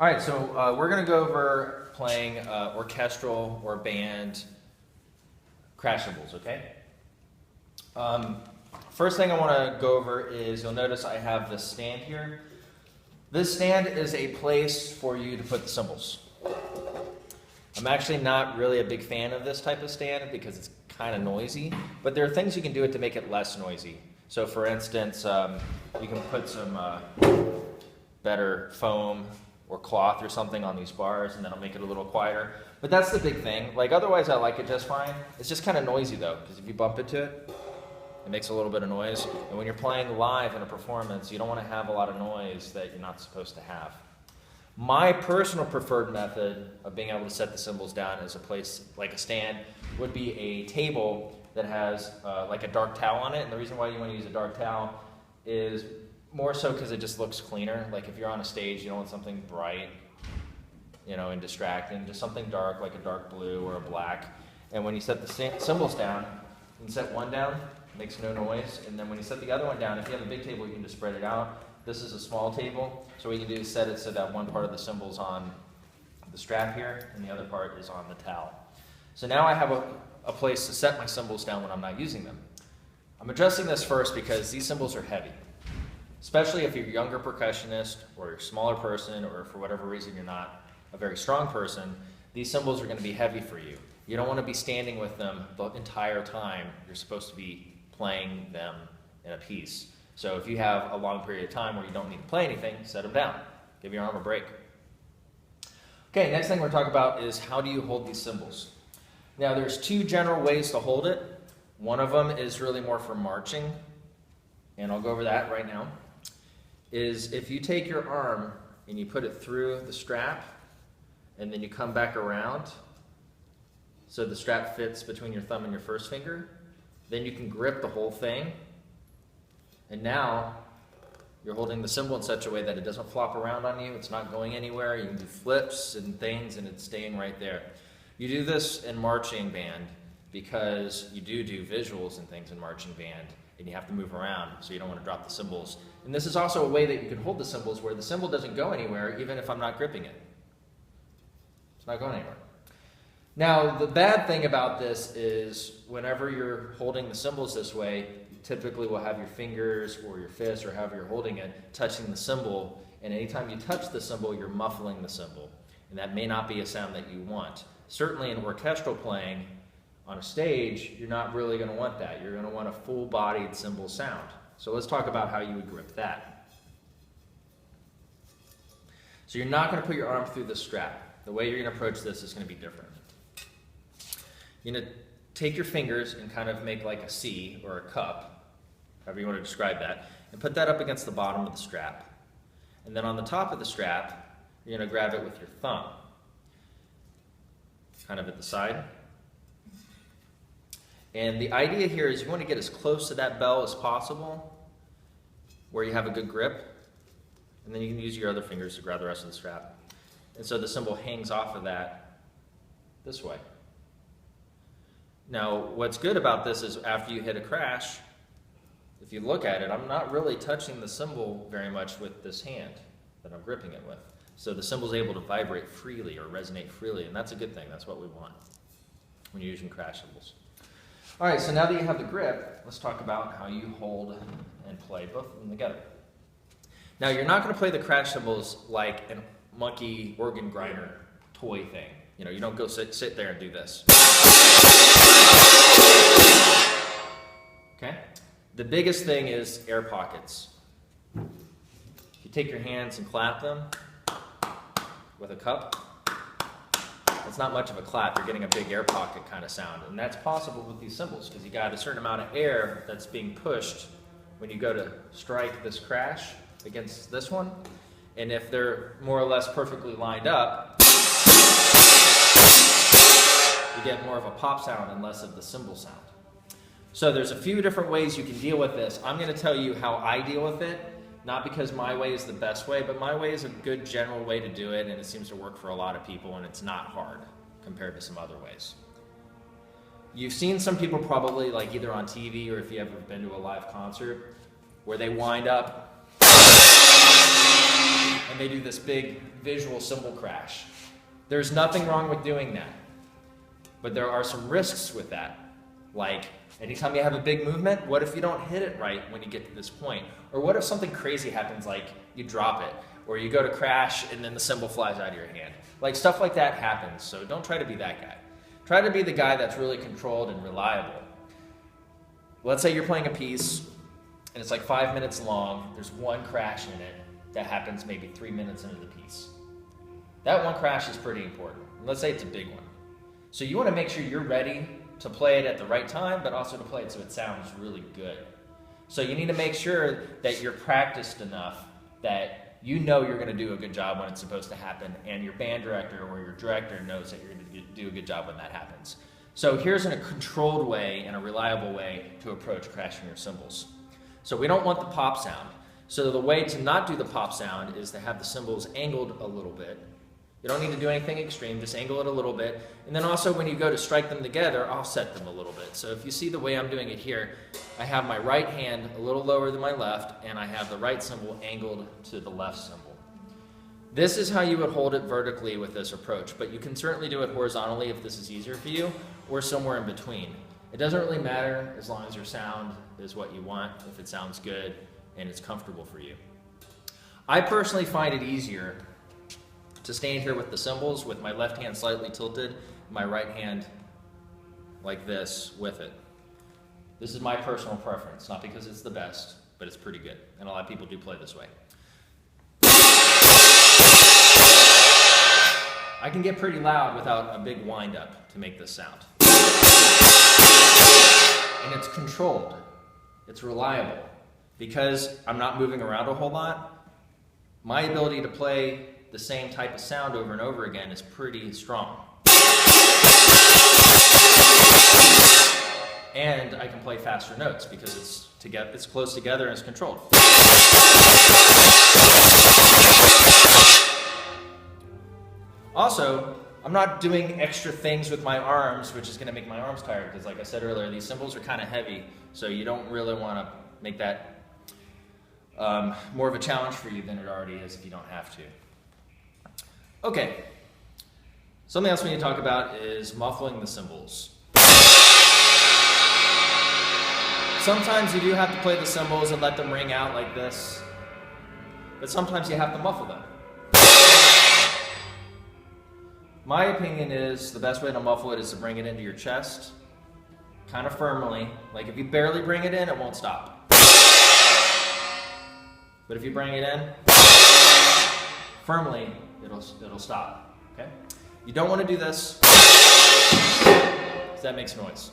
All right, so we're going to go over playing orchestral or band crash cymbals, okay? First thing I want to go over is you'll notice I have this stand here. This stand is a place for you to put the cymbals. I'm actually not really a big fan of this type of stand because it's kind of noisy, but there are things you can do it to make it less noisy. So for instance, you can put some better foam or cloth or something on these bars, and that'll make it a little quieter. But that's the big thing. Like, otherwise I like it just fine. It's just kind of noisy though, because if you bump into it, it makes a little bit of noise. And when you're playing live in a performance, you don't want to have a lot of noise that you're not supposed to have. My personal preferred method of being able to set the cymbals down as a place like a stand would be a table that has like a dark towel on it. And the reason why you want to use a dark towel is more so because it just looks cleaner. Like if you're on a stage, you don't want something bright, you know, and distracting. Just something dark, like a dark blue or a black. And when you set the cymbals down, you can set one down, it makes no noise. And then when you set the other one down, if you have a big table, you can just spread it out. This is a small table, so what you can do is set it so that one part of the cymbal's on the strap here, and the other part is on the towel. So now I have a place to set my cymbals down when I'm not using them. I'm addressing this first because these cymbals are heavy. Especially if you're a younger percussionist, or you're a smaller person, or for whatever reason you're not a very strong person, these cymbals are going to be heavy for you. You don't want to be standing with them the entire time. You're supposed to be playing them in a piece. So if you have a long period of time where you don't need to play anything, set them down. Give your arm a break. Okay, next thing we're going to talk about is how do you hold these cymbals. Now there's two general ways to hold it. One of them is really more for marching, and I'll go over that right now. Is if you take your arm and you put it through the strap and then you come back around so the strap fits between your thumb and your first finger, then you can grip the whole thing, and now you're holding the cymbal in such a way that it doesn't flop around on you, it's not going anywhere. You can do flips and things and it's staying right there. You do this in marching band because you do visuals and things in marching band, and you have to move around, so you don't want to drop the cymbals. And this is also a way that you can hold the cymbals where the cymbal doesn't go anywhere even if I'm not gripping it. It's not going anywhere. Now, the bad thing about this is whenever you're holding the cymbals this way, you typically will have your fingers or your fist or however you're holding it touching the cymbal, and anytime you touch the cymbal, you're muffling the cymbal. And that may not be a sound that you want. Certainly in orchestral playing, on a stage, you're not really going to want that. You're going to want a full-bodied cymbal sound. So let's talk about how you would grip that. So you're not going to put your arm through the strap. The way you're going to approach this is going to be different. You're going to take your fingers and kind of make like a C or a cup, however you want to describe that, and put that up against the bottom of the strap. And then on the top of the strap, you're going to grab it with your thumb, kind of at the side. And the idea here is you want to get as close to that bell as possible where you have a good grip, and then you can use your other fingers to grab the rest of the strap. And so the cymbal hangs off of that this way. Now, what's good about this is after you hit a crash, if you look at it, I'm not really touching the cymbal very much with this hand that I'm gripping it with. So the cymbal's able to vibrate freely or resonate freely, and that's a good thing. That's what we want when you're using crash cymbals. All right, so now that you have the grip, let's talk about how you hold and play both of them together. Now, you're not going to play the crash cymbals like a monkey organ grinder toy thing. You know, you don't go sit there and do this. Okay? The biggest thing is air pockets. You take your hands and clap them with a cup. It's not much of a clap, you're getting a big air pocket kind of sound. And that's possible with these cymbals because you got a certain amount of air that's being pushed when you go to strike this crash against this one. And if they're more or less perfectly lined up, you get more of a pop sound and less of the cymbal sound. So there's a few different ways you can deal with this. I'm going to tell you how I deal with it. Not because my way is the best way, but my way is a good general way to do it, and it seems to work for a lot of people, and it's not hard compared to some other ways. You've seen some people probably, like either on TV or if you ever been to a live concert, where they wind up And they do this big visual cymbal crash. There's nothing wrong with doing that. But there are some risks with that. Like, anytime you have a big movement, what if you don't hit it right when you get to this point? Or what if something crazy happens, like you drop it, or you go to crash and then the cymbal flies out of your hand? Like, stuff like that happens, so don't try to be that guy. Try to be the guy that's really controlled and reliable. Let's say you're playing a piece, and it's like 5 minutes long, there's one crash in it that happens maybe 3 minutes into the piece. That one crash is pretty important. Let's say it's a big one. So you want to make sure you're ready to play it at the right time, but also to play it so it sounds really good. So you need to make sure that you're practiced enough that you know you're going to do a good job when it's supposed to happen, and your band director or your director knows that you're going to do a good job when that happens. So here's a controlled way and a reliable way to approach crashing your cymbals. So we don't want the pop sound. So the way to not do the pop sound is to have the cymbals angled a little bit. You don't need to do anything extreme, just angle it a little bit. And then also when you go to strike them together, offset them a little bit. So if you see the way I'm doing it here, I have my right hand a little lower than my left, and I have the right cymbal angled to the left cymbal. This is how you would hold it vertically with this approach, but you can certainly do it horizontally if this is easier for you, or somewhere in between. It doesn't really matter as long as your sound is what you want, if it sounds good and it's comfortable for you. I personally find it easier to stand here with the cymbals with my left hand slightly tilted, my right hand like this with it. This is my personal preference, not because it's the best, but it's pretty good, and a lot of people do play this way. I can get pretty loud without a big wind up to make this sound. And it's controlled, it's reliable. Because I'm not moving around a whole lot, my ability to play the same type of sound over and over again is pretty strong. And I can play faster notes because it's close together and it's controlled. Also, I'm not doing extra things with my arms, which is going to make my arms tired, because like I said earlier, these cymbals are kind of heavy, so you don't really want to make that more of a challenge for you than it already is if you don't have to. Okay, something else we need to talk about is muffling the cymbals. Sometimes you do have to play the cymbals and let them ring out like this, but sometimes you have to muffle them. My opinion is the best way to muffle it is to bring it into your chest, kind of firmly. Like if you barely bring it in, it won't stop. But if you bring it in firmly, it'll stop. Okay? You don't want to do this because that makes noise.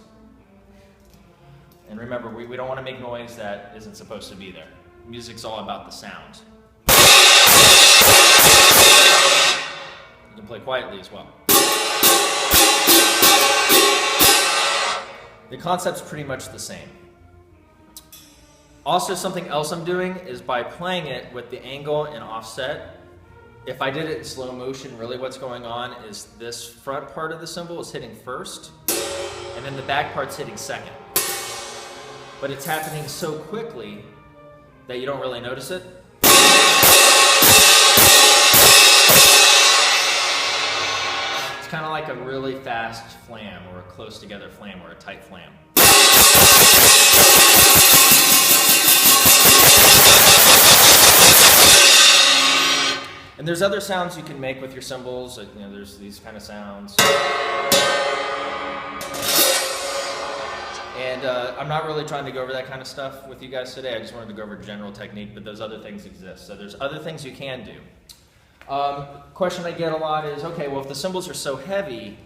And remember, we don't want to make noise that isn't supposed to be there. Music's all about the sound. You can play quietly as well. The concept's pretty much the same. Also, something else I'm doing is by playing it with the angle and offset. If I did it in slow motion, really what's going on is this front part of the cymbal is hitting first, and then the back part's hitting second. But it's happening so quickly that you don't really notice it. It's kind of like a really fast flam, or a close together flam, or a tight flam. And there's other sounds you can make with your cymbals. Like, you know, there's these kind of sounds. And I'm not really trying to go over that kind of stuff with you guys today. I just wanted to go over general technique, but those other things exist. So there's other things you can do. Question I get a lot is, okay, well, if the cymbals are so heavy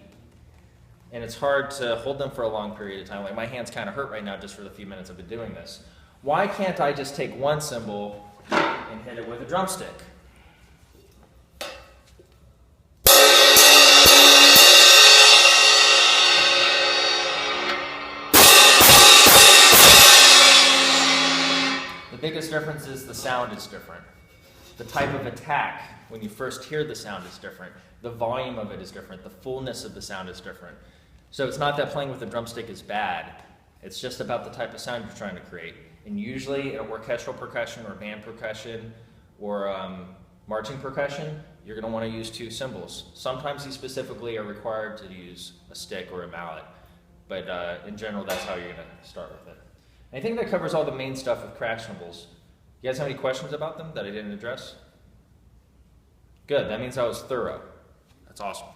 and it's hard to hold them for a long period of time, like my hands kind of hurt right now just for the few minutes I've been doing this, why can't I just take one cymbal and hit it with a drumstick? The biggest difference is the sound is different. The type of attack, when you first hear the sound, is different. The volume of it is different. The fullness of the sound is different. So it's not that playing with a drumstick is bad. It's just about the type of sound you're trying to create. And usually in orchestral percussion or band percussion or marching percussion, you're going to want to use 2 cymbals. Sometimes you specifically are required to use a stick or a mallet, but in general, that's how you're going to start with it. And I think that covers all the main stuff with crash cymbals. You guys have any questions about them that I didn't address? Good, that means I was thorough. That's awesome.